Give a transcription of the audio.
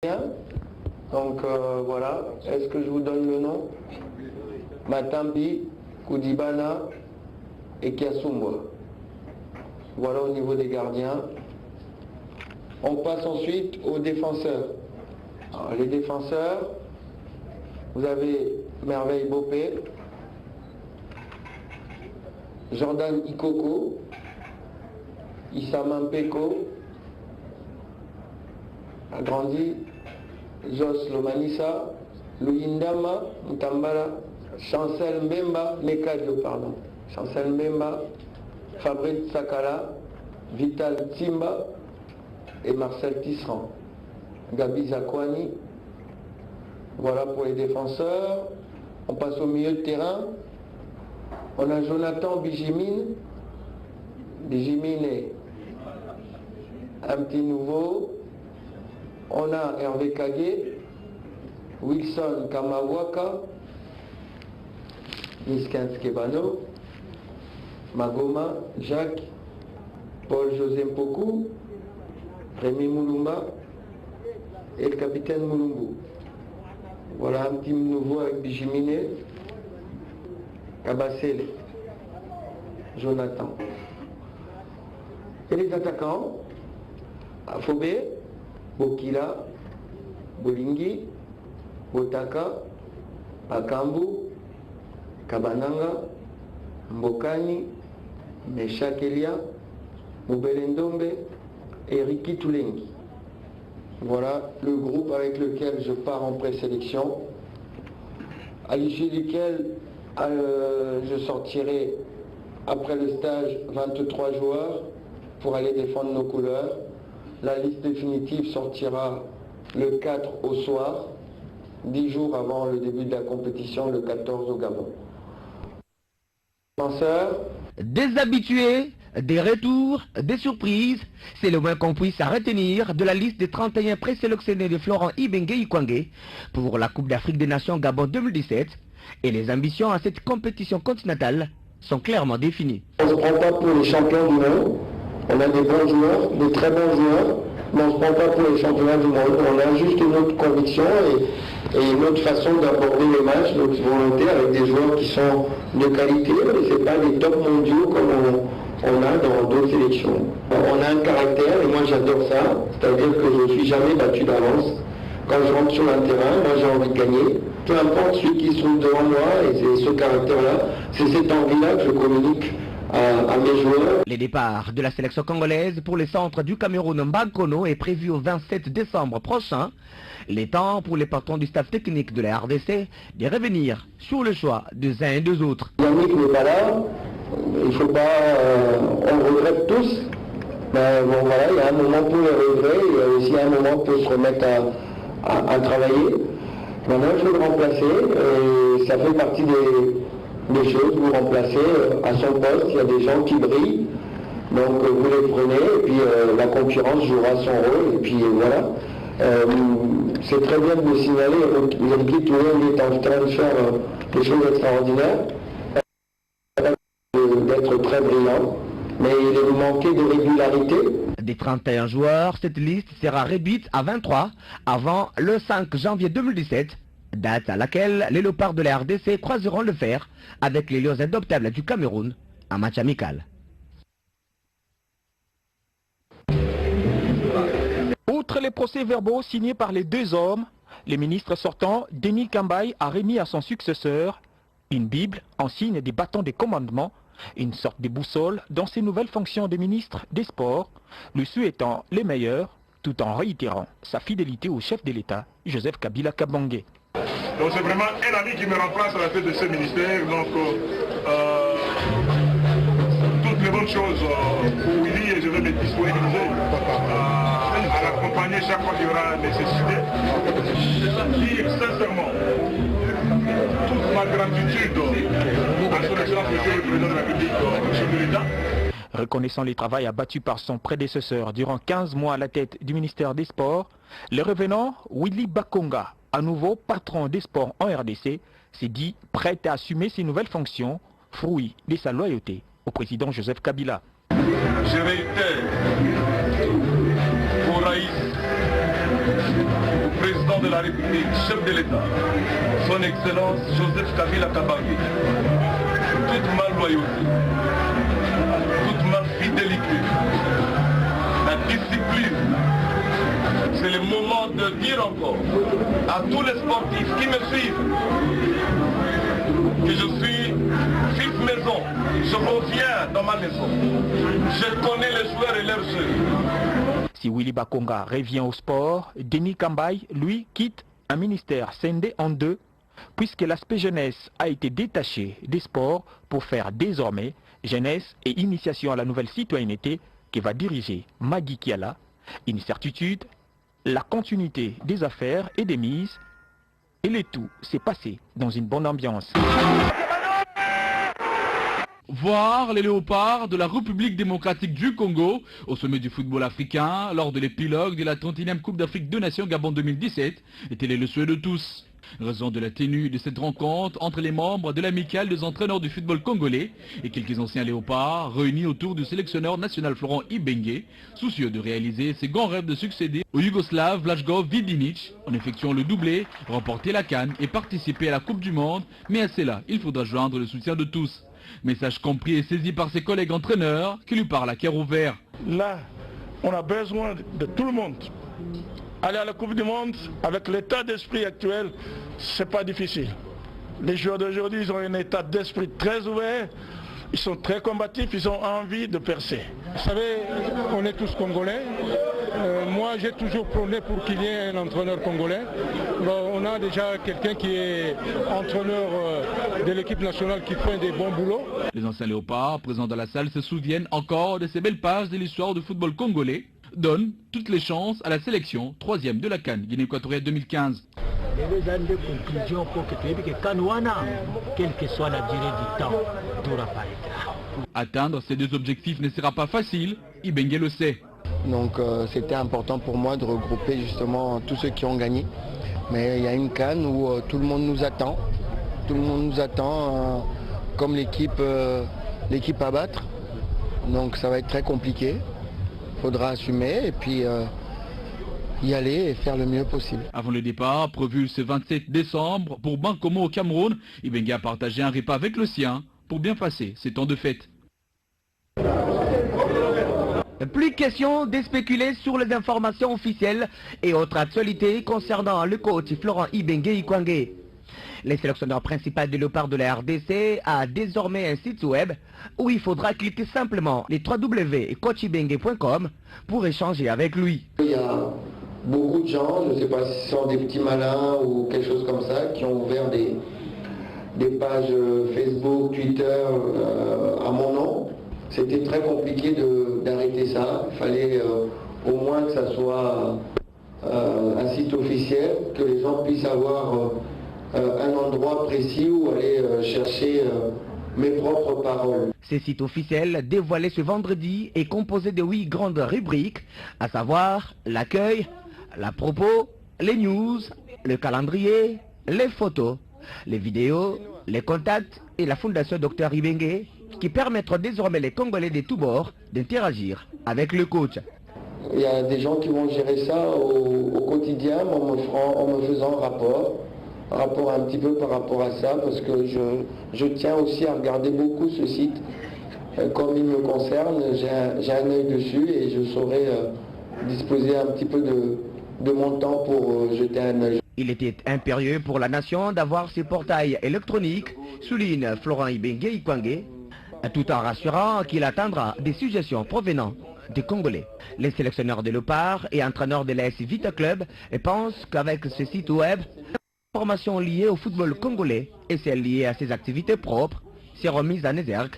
Donc voilà, est-ce que je vous donne le nom? Matambi, Koudibana et Kiasumbwa. Voilà au niveau des gardiens. On passe ensuite aux défenseurs. Alors, les défenseurs, vous avez Merveille Bopé, Jordan Ikoko, Issa Mampeko, agrandi, Jos Lomanissa, Luyindama, Mutambala, Chancel Mbemba, Mekadio, pardon, Chancel Mbemba, Fabrice Sakala, Vital Timba et Marcel Tisserand. Gabi Zakwani. Voilà pour les défenseurs. On passe au milieu de terrain. On a Jonathan Bijimine. Bijimine est un petit nouveau. On a Hervé Kagé, Wilson Kamawaka, Niskans Kebano, Magoma, Jacques, Paul-José Mpoku, Rémi Moulumba et le capitaine Moulumbu. Voilà un petit nouveau avec Bijimine, Kabassele, Jonathan. Et les attaquants, Afobé, Bokila, Bolingi, Botaka, Akambu, Kabananga, Mbokani, Meshakelia, Moubelendombe et Riki Toulengi. Voilà le groupe avec lequel je pars en présélection, à l'issue duquel je sortirai après le stage 23 joueurs pour aller défendre nos couleurs. La liste définitive sortira le 4 au soir, 10 jours avant le début de la compétition, le 14 au Gabon. Des habitués, des retours, des surprises, c'est le moins qu'on puisse à retenir de la liste des 31 présélectionnés de Florent Ibenge Ikwangé pour la Coupe d'Afrique des Nations Gabon 2017. Et les ambitions à cette compétition continentale sont clairement définies. On ne se prend pas pour les champions du monde. On a des bons joueurs, des très bons joueurs, mais on ne se prend pas pour les championnats du monde. On a juste une autre conviction et une autre façon d'aborder les matchs, notre volonté avec des joueurs qui sont de qualité, mais ce n'est pas des top mondiaux comme on a dans d'autres sélections. On a un caractère, et moi j'adore ça, c'est-à-dire que je ne suis jamais battu d'avance. Quand je rentre sur un terrain, moi j'ai envie de gagner. Peu importe celui qui se trouve devant moi, et c'est ce caractère-là, c'est cette envie-là que je communique à mes joueurs. Le départ de la sélection congolaise pour les centres du Cameroun Mbankono est prévu au 27 décembre prochain. Les temps pour les patrons du staff technique de la RDC de revenir sur le choix des uns et des autres. Yannick n'est pas là, il ne faut pas, on le regrette tous, mais bon voilà, il y a un moment pour le regret, il y a aussi un moment pour se remettre à travailler. Maintenant il faut le remplacer, et ça fait partie des choses, vous remplacez à son poste, il y a des gens qui brillent, donc vous les prenez, et puis la concurrence jouera son rôle, et puis voilà. C'est très bien de vous signaler, vous avez dit que tout le monde est en train de faire des choses extraordinaires, d'être très brillant, mais il vous manquait de régularité. Des 31 joueurs, cette liste sera réduite à 23 avant le 5 janvier 2017, date à laquelle les léopards de la RDC croiseront le fer avec les lions adoptables du Cameroun en match amical. Outre les procès-verbaux signés par les deux hommes, le ministre sortant, Denis Kambaye, a remis à son successeur une Bible en signe des bâtons des commandements, une sorte de boussole dans ses nouvelles fonctions de ministre des Sports, lui souhaitant les meilleurs tout en réitérant sa fidélité au chef de l'État, Joseph Kabila Kabange. Donc c'est vraiment un ami qui me remplace à la tête de ce ministère. Donc toutes les bonnes choses pour Willy, et je vais me disponibiliser à l'accompagner chaque fois qu'il y aura nécessité. Dire sincèrement toute ma gratitude à son excellence monsieur le président de la République, chef de l'État. Reconnaissant les travaux abattus par son prédécesseur durant 15 mois à la tête du ministère des Sports, le revenant Willy Bakonga, à nouveau patron des sports en RDC, s'est dit prêt à assumer ses nouvelles fonctions, fruit de sa loyauté au président Joseph Kabila. Je réitère pour Raïs président de la République, chef de l'État, son Excellence Joseph Kabila Kabange, toute ma loyauté, toute ma fidélité, la discipline, c'est le moment de dire encore à tous les sportifs qui me suivent que je suis fils maison, je reviens dans ma maison, je connais les joueurs et leurs jeux. Si Willy Bakonga revient au sport, Denis Kambaye, lui, quitte un ministère scindé en deux, puisque l'aspect jeunesse a été détaché des sports pour faire désormais jeunesse et initiation à la nouvelle citoyenneté que va diriger Magui Kiala. Une certitude, la continuité des affaires et des mises, et le tout s'est passé dans une bonne ambiance. Voir les léopards de la République démocratique du Congo au sommet du football africain lors de l'épilogue de la 31e Coupe d'Afrique des Nations Gabon 2017 était le souhait de tous. Raison de la tenue de cette rencontre entre les membres de l'amicale des entraîneurs du football congolais et quelques anciens léopards réunis autour du sélectionneur national Florent Ibenge, soucieux de réaliser ses grands rêves de succéder au Yougoslave Vlatko Vidinic en effectuant le doublé, remporter la CAN et participer à la Coupe du Monde, mais à cela il faudra joindre le soutien de tous. Message compris et saisi par ses collègues entraîneurs qui lui parlent à cœur ouvert. Là, on a besoin de tout le monde. Aller à la Coupe du Monde, avec l'état d'esprit actuel, c'est pas difficile. Les joueurs d'aujourd'hui, ils ont un état d'esprit très ouvert, ils sont très combatifs, ils ont envie de percer. Vous savez, on est tous Congolais. Moi, j'ai toujours prôné pour qu'il y ait un entraîneur congolais. On a déjà quelqu'un qui est entraîneur de l'équipe nationale qui fait des bons boulots. Les anciens léopards présents dans la salle se souviennent encore de ces belles pages de l'histoire du football congolais, donnent toutes les chances à la sélection 3e de la CAN Guinée équatoriale 2015. Les années de conclusion pour que tu aies que Kanouana, quelle que soit la durée du temps, tout apparaîtra. Atteindre ces deux objectifs ne sera pas facile, Ibenge le sait. Donc c'était important pour moi de regrouper justement tous ceux qui ont gagné. Mais il y a une CAN où tout le monde nous attend. Tout le monde nous attend comme l'équipe à battre. Donc ça va être très compliqué. Il faudra assumer et puis y aller et faire le mieux possible. Avant le départ, prévu ce 27 décembre pour Bankomo au Cameroun, Ibenge a partagé un repas avec le sien pour bien passer ces temps de fête. Plus question de spéculer sur les informations officielles et autres actualités concernant le coach Florent Ibenge Ikwangé. Le sélectionneur principal de léopard de la RDC a désormais un site web où il faudra cliquer simplement les www.coachibenge.com pour échanger avec lui. Il y a beaucoup de gens, je ne sais pas si ce sont des petits malins ou quelque chose comme ça, qui ont ouvert des pages Facebook, Twitter à mon nom. C'était très compliqué d'arrêter ça. Il fallait au moins que ça soit un site officiel, que les gens puissent avoir un endroit précis où aller chercher mes propres paroles. Ce site officiel dévoilé ce vendredi est composé de 8 grandes rubriques, à savoir l'accueil, la propos, les news, le calendrier, les photos, les vidéos, les contacts et la fondation Dr Ibenge qui permettra désormais les Congolais de tous bords d'interagir avec le coach. Il y a des gens qui vont gérer ça au quotidien en me faisant rapport un petit peu par rapport à ça, parce que je tiens aussi à regarder beaucoup ce site. Comme il me concerne, j'ai un œil dessus et je saurai disposer un petit peu de mon temps pour jeter un œil. Il était impérieux pour la nation d'avoir ces portails électroniques, souligne Florent Ibenge Ikwangé, tout en rassurant qu'il atteindra des suggestions provenant des Congolais. Les sélectionneurs de léopard et entraîneurs de l'AS Vita Club pensent qu'avec ce site web, les informations liées au football congolais et celles liées à ses activités propres seront mises en exergue